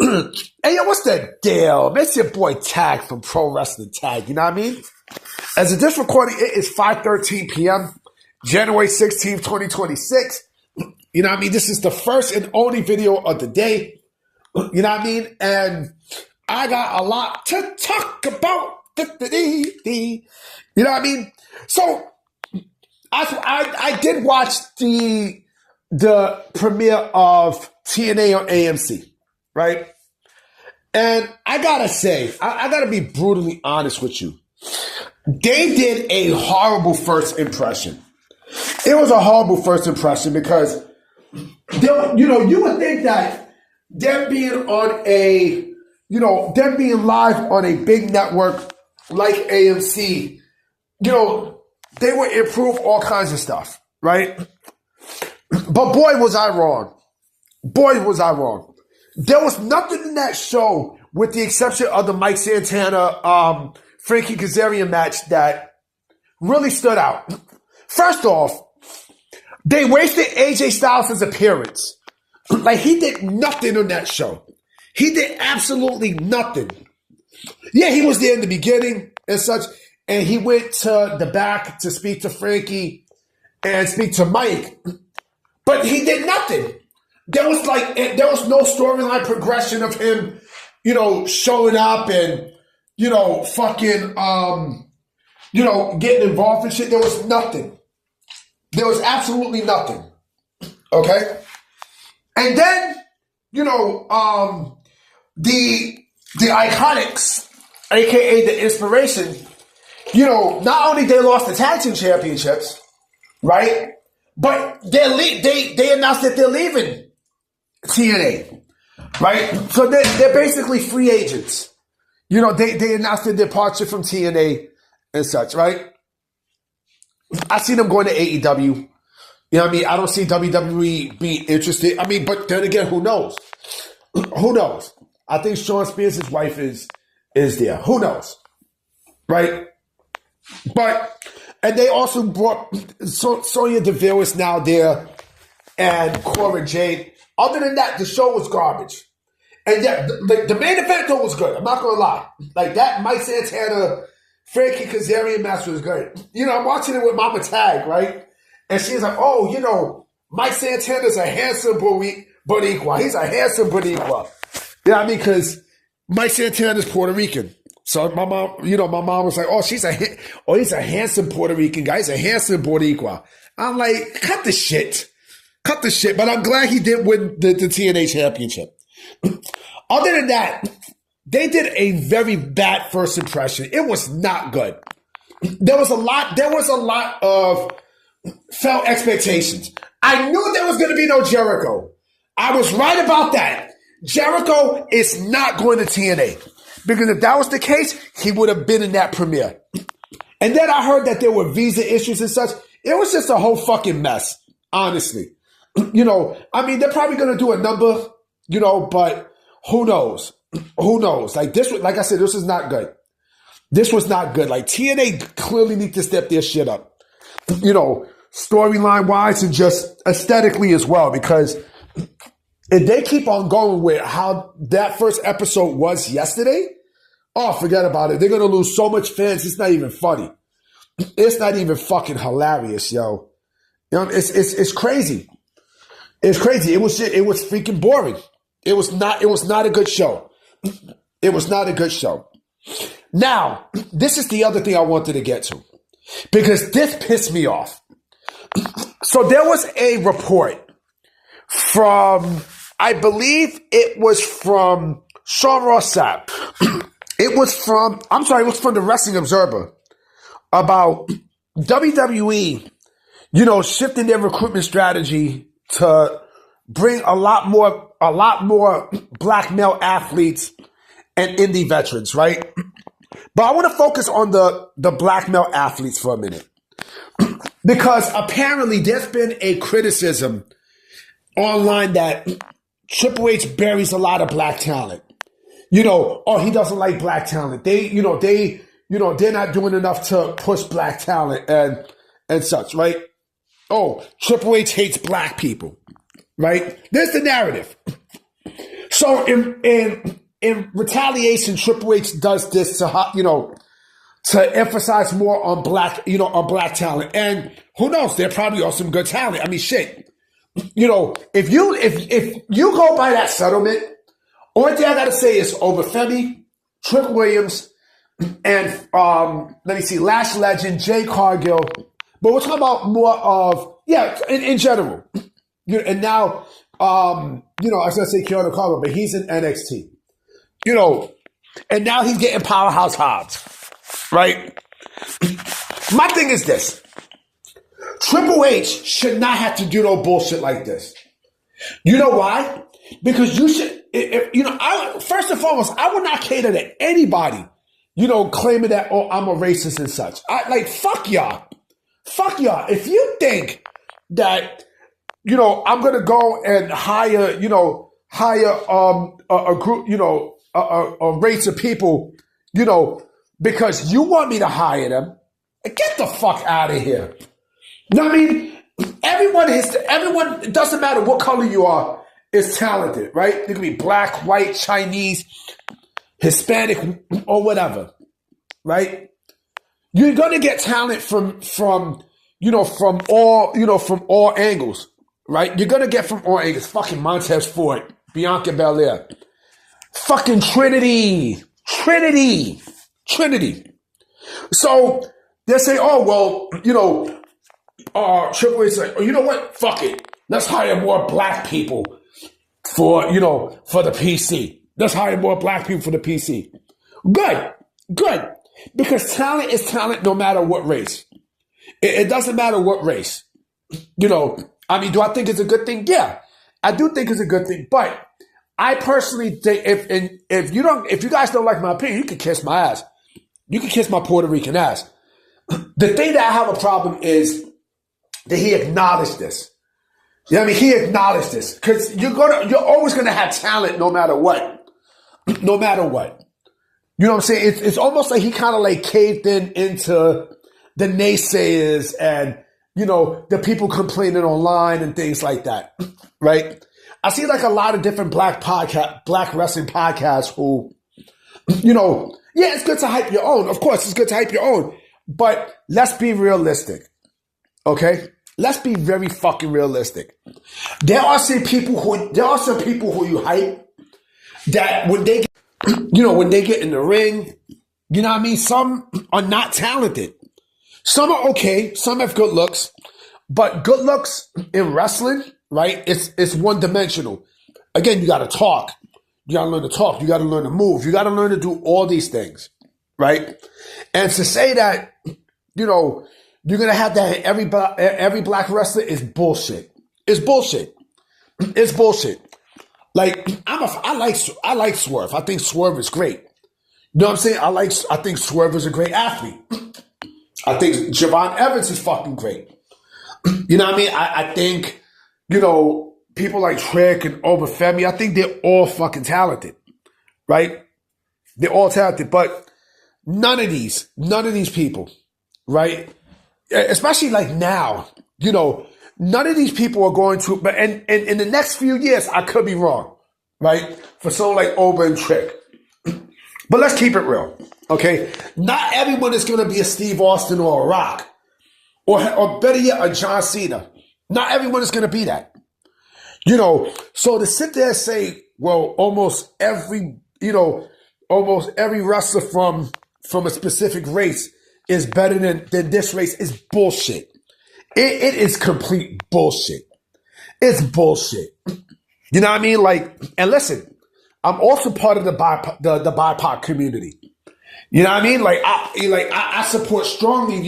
Hey, yo, what's the deal? It's your boy Tag from Pro Wrestling Tag, you know what I mean? As of this recording, it is 5:13 p.m., January 16th, 2026. You know what I mean? This is the first and only video of the day. You know what I mean? And I got a lot to talk about. You know what I mean? So, I did watch the premiere of TNA on AMC, right? And I gotta say, I gotta be brutally honest with you. They did a horrible first impression. It was a horrible first impression because, you would think that them being live on a big network like AMC, they would improve all kinds of stuff, right? But boy, was I wrong. Boy, was I wrong. There was nothing in that show, with the exception of the Mike Santana, Frankie Kazarian match, that really stood out. First off, they wasted AJ Styles' appearance. Like, he did nothing on that show. He did absolutely nothing. Yeah, he was there in the beginning and such, and he went to the back to speak to Frankie and speak to Mike, but he did nothing. There was no storyline progression of him, showing up and, getting involved in shit. There was nothing. There was absolutely nothing. Okay? And then, the Iconics, aka the Inspiration, not only they lost the tag team championships, right? But they announced that they're leaving TNA, right? So they're basically free agents. They announced their departure from TNA and such, right? I see them going to AEW. You know what I mean? I don't see WWE being interested. I mean, but then again, who knows? Who knows? I think Sean Spears' wife is there. Who knows? Right? And they also brought Sonya Deville is now there, and Cora Jade. Other than that, the show was garbage. And yeah, the main event though was good. I'm not gonna lie. Like that Mike Santana, Frankie Kazarian match was good. I'm watching it with Mama Tag, right? And she's like, oh, Mike Santana's a handsome Boricua. He's a handsome Boricua. You know what I mean? Because Mike Santana's Puerto Rican. So my mom was like, he's a handsome Puerto Rican guy. He's a handsome Boricua. I'm like, cut the shit. But I'm glad he did win the TNA championship. Other than that, they did a very bad first impression. It was not good. There was a lot of felt expectations. I knew there was going to be no Jericho. I was right about that. Jericho is not going to TNA. Because if that was the case, he would have been in that premiere. And then I heard that there were visa issues and such. It was just a whole fucking mess, honestly. They're probably going to do a number, but who knows? Who knows? Like I said, this is not good. This was not good. Like, TNA clearly need to step their shit up, storyline wise and just aesthetically as well, because if they keep on going with how that first episode was yesterday, forget about it. They're going to lose so much fans. It's not even funny. It's not even fucking hilarious, yo. It's crazy. It's crazy. It was freaking boring. It was not a good show. It was not a good show. Now, this is the other thing I wanted to get to, because this pissed me off. So there was a report from, I believe it was from Sean Ross Sapp. It was from the Wrestling Observer about WWE, shifting their recruitment strategy to bring a lot more black male athletes and indie veterans, right? But I want to focus on the black male athletes for a minute, because apparently there's been a criticism online that Triple H buries a lot of black talent. He doesn't like black talent. They're not doing enough to push black talent and such, right? Triple H hates black people, right? There's the narrative. So in retaliation, Triple H does this to emphasize more on black talent. And who knows? There probably are some good talent. I mean, shit. If you go by that settlement, only thing I gotta say is over Femi, Trick Williams, and let me see, Lash Legend, Jay Cargill. But we're talking about more of in general. And now I was gonna say Keanu Carter, but he's in NXT. And now he's getting Powerhouse Hobbs. Right? My thing is this. Triple H should not have to do no bullshit like this. You know why? Because you should, first and foremost, I would not cater to anybody, claiming that, I'm a racist and such. Fuck y'all. Fuck y'all. If you think that, I'm going to go and hire a group, a race of people, because you want me to hire them, get the fuck out of here. You know what I mean? Everyone, it doesn't matter what color you are, is talented, right? You can be black, white, Chinese, Hispanic, or whatever, right? You're gonna get talent from all angles, right? You're gonna get from all angles. Fucking Montez Ford, Bianca Belair, fucking Trinity. So they say, Triple H say, you know what? Fuck it. Let's hire more black people for the PC. Let's hire more black people for the PC. Good. Because talent is talent no matter what race. It doesn't matter what race. Do I think it's a good thing? Yeah, I do think it's a good thing. But I personally think if you guys don't like my opinion, you can kiss my ass. You can kiss my Puerto Rican ass. The thing that I have a problem is that he acknowledged this. You know what I mean? He acknowledged this. Because you're always gonna have talent no matter what. No matter what. You know what I'm saying? It's almost like he kind of caved into the naysayers and, the people complaining online and things like that. Right? I see a lot of different black wrestling podcasts who, it's good to hype your own. Of course, it's good to hype your own. But let's be realistic. Okay? Let's be very fucking realistic. There are some people who you hype that when they get in the ring, you know what I mean? Some are not talented. Some are okay. Some have good looks. But good looks in wrestling, right? It's one dimensional. Again, you gotta talk. You gotta learn to talk. You gotta learn to move. You gotta learn to do all these things. Right? And to say that, you're gonna have that in every black wrestler is bullshit. It's bullshit. It's bullshit. I like Swerve. I think Swerve is great. You know what I'm saying? I think Swerve is a great athlete. I think Javon Evans is fucking great. You know what I mean? I think, people like Trick and Obafemi, I think they're all fucking talented. Right? They're all talented, but none of these people, right? Especially now, none of these people are going to, but in the next few years, I could be wrong, right? For someone like Oba and Trick. But let's keep it real, okay? Not everyone is going to be a Steve Austin or a Rock, or better yet, a John Cena. Not everyone is going to be that. So to sit there and say, well, almost every wrestler from a specific race is better than this race is bullshit. It is complete bullshit. It's bullshit. You know what I mean? And listen, I'm also part of the BIPOC community. You know what I mean? I support strongly,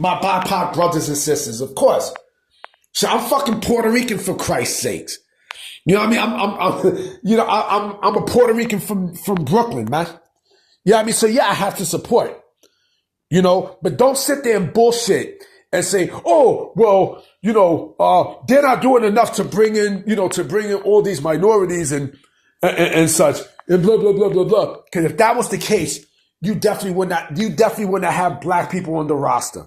my BIPOC brothers and sisters, of course. So I'm fucking Puerto Rican for Christ's sakes. You know what I mean? I'm a Puerto Rican from Brooklyn, man. You know what I mean? So yeah, I have to support. But don't sit there and bullshit and say, oh, well, they're not doing enough to bring in all these minorities and such and blah, blah, blah, blah, blah. Because if that was the case, you definitely would not have black people on the roster.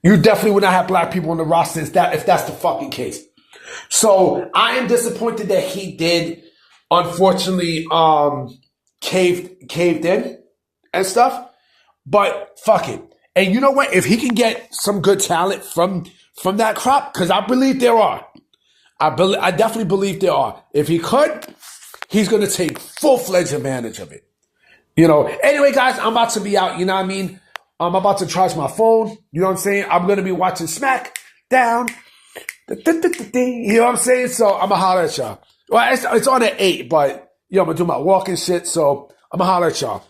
You definitely would not have black people on the roster if that's the fucking case. So I am disappointed that he did unfortunately caved in and stuff. But fuck it. And you know what? If he can get some good talent from that crop, because I believe there are. I definitely believe there are. If he could, he's going to take full-fledged advantage of it. You know. Anyway, guys, I'm about to be out. You know what I mean? I'm about to charge my phone. You know what I'm saying? I'm going to be watching SmackDown. You know what I'm saying? So I'm going to holler at y'all. Well, it's on at 8, but, I'm going to do my walking shit. So I'm going to holler at y'all.